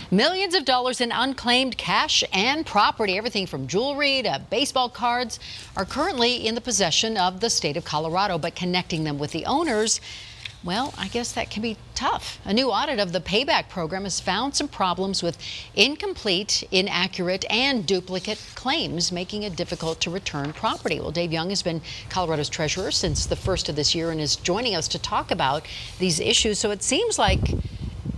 Millions of dollars in unclaimed cash and property, everything from jewelry to baseball cards, are currently in the possession of the state of Colorado. But connecting them with the owners, well, I guess that can be tough. A new audit of the payback program has found some problems with incomplete, inaccurate, and duplicate claims, making it difficult to return property. Well, Dave Young has been Colorado's treasurer since the first of this year and is joining us to talk about these issues. So it seems like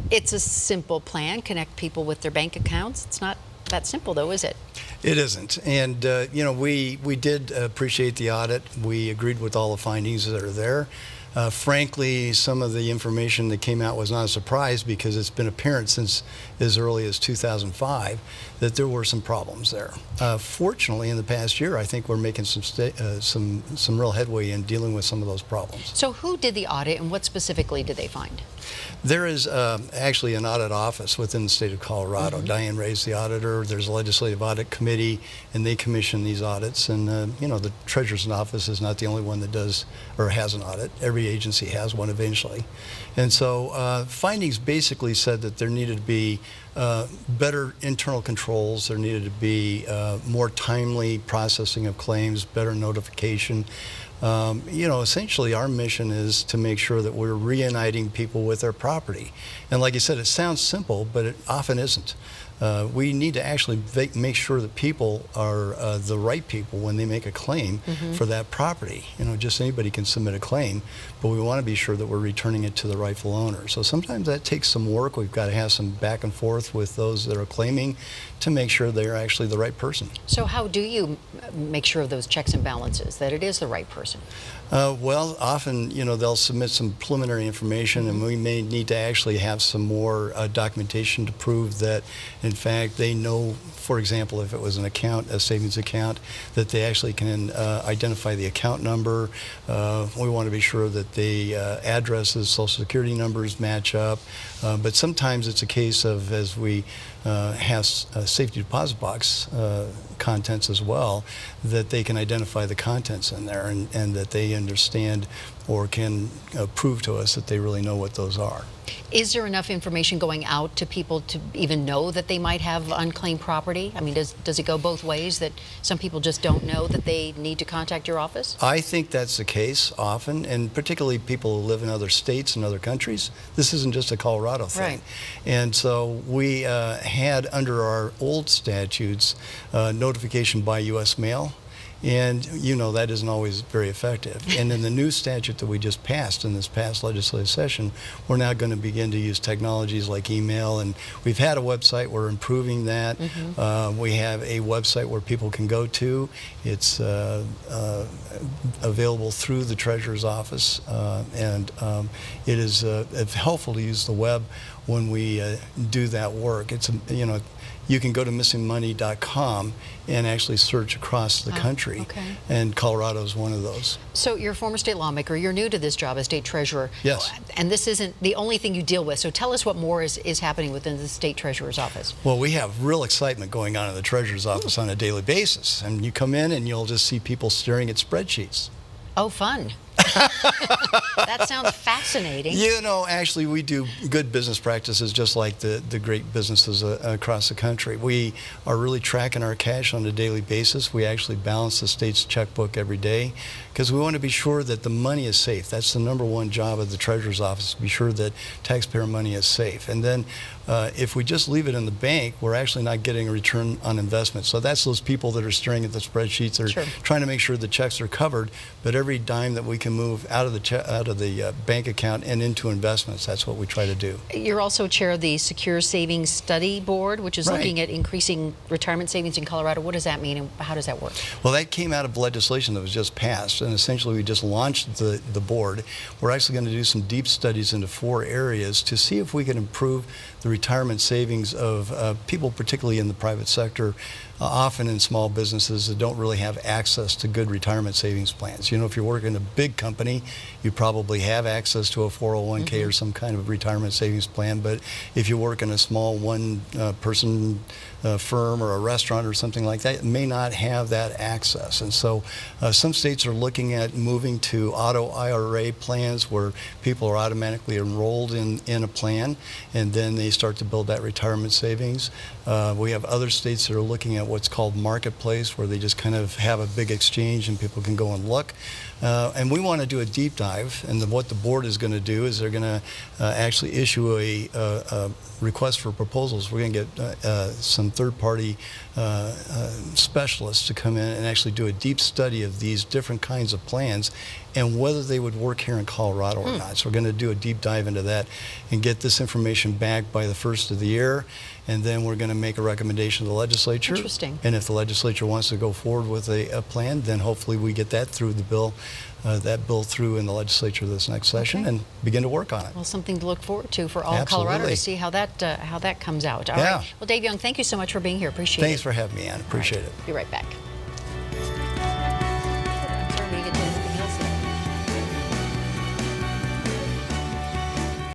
it's a simple plan, connect people with their bank accounts. It's not that simple, though, is it? It isn't. And, we did appreciate the audit. We agreed with all the findings that are there. Frankly, some of the information that came out was not a surprise because it's been apparent since as early as 2005 that there were some problems there. Fortunately, in the past year, I think we're making some real headway in dealing with some of those problems. So who did the audit and what specifically did they find? There is actually an audit office within the state of Colorado. Mm-hmm. Diane Ray's the auditor. There's a legislative audit committee, and they commission these audits. And, the treasurer's office is not the only one that does or has an audit. Every agency has one eventually. And so findings basically said that there needed to be better internal controls. There needed to be more timely processing of claims, better notification. Essentially our mission is to make sure that we're reuniting people with their property. And like I said, it sounds simple, but it often isn't. We need to actually make sure that people are the right people when they make a claim for that property. Just anybody can submit a claim, but we want to be sure that we're returning it to the rightful owner. So sometimes that takes some work. We've got to have some back and forth with those that are claiming to make sure they're actually the right person. So how do you make sure of those checks and balances, that it is the right person? Well, often, they'll submit some preliminary information, and we may need to actually have some more documentation to prove that, in fact, they know, for example, if it was an account, a savings account, that they actually can identify the account number. We want to be sure that the addresses, social security numbers match up. But sometimes it's a case of, as we have safety deposit box contents as well, that they can identify the contents in there and that they understand or can prove to us that they really know what those are. Is there enough information going out to people to even know that they might have unclaimed property? I mean, does it go both ways, that some people just don't know that they need to contact your office? I think that's the case often, and particularly people who live in other states and other countries. This isn't just a Colorado thing. Right. And so we had, under our old statutes, notification by U.S. mail. And that isn't always very effective. And in the new statute that we just passed in this past legislative session, we're now going to begin to use technologies like email. And we've had a website, we're improving that. We have a website where people can go to. It's available through the treasurer's office. And it is helpful to use the web when we do that work. It's, you can go to missingmoney.com and actually search across the country, and Colorado is one of those. So you're a former state lawmaker. You're new to this job as state treasurer. Yes. And this isn't the only thing you deal with. So tell us what more is happening within the state treasurer's office. Well, we have real excitement going on in the treasurer's office on a daily basis. And you come in and you'll just see people staring at spreadsheets. Oh, fun. That sounds fascinating. Actually, we do good business practices just like the great businesses across the country. We are really tracking our cash on a daily basis. We actually balance the state's checkbook every day because we want to be sure that the money is safe. That's the number one job of the treasurer's office, to be sure that taxpayer money is safe. And then if we just leave it in the bank, we're actually not getting a return on investment. So that's those people that are staring at the spreadsheets. They're trying to make sure the checks are covered, but every dime that we can move out of the bank account and into investments, that's what we try to do. You're also chair of the Secure Savings Study Board, which is looking at increasing retirement savings in Colorado. What does that mean, and how does that work? Well, that came out of legislation that was just passed, and essentially we just launched the board. We're actually going to do some deep studies into 4 areas to see if we can improve the retirement savings of people, particularly in the private sector, often in small businesses that don't really have access to good retirement savings plans. If you're working in a big company, you probably have access to a 401k or some kind of retirement savings plan, but if you work in a small one-person firm or a restaurant or something like that, it may not have that access. And so some states are looking at moving to auto IRA plans where people are automatically enrolled in a plan, and then they start to build that retirement savings. We have other states that are looking at what's called marketplace, where they just kind of have a big exchange and people can go and look. And we want to do a deep dive, and what the board is going to do is they're going to actually issue a request for proposals. We're going to get some third-party specialists to come in and actually do a deep study of these different kinds of plans and whether they would work here in Colorado or not. So we're going to do a deep dive into that and get this information back by the first of the year, and then we're going to make a recommendation to the legislature. Interesting. And if the legislature wants to go forward with a plan, then hopefully we get that through the bill, through in the legislature this next session, and begin to work on it. Well, something to look forward to for all Absolutely. Colorado to see how that comes out. All Yeah. right. Well, Dave Young, thank you so much for being here. Appreciate it. Thanks for having me, Ann. Appreciate it. Be right back.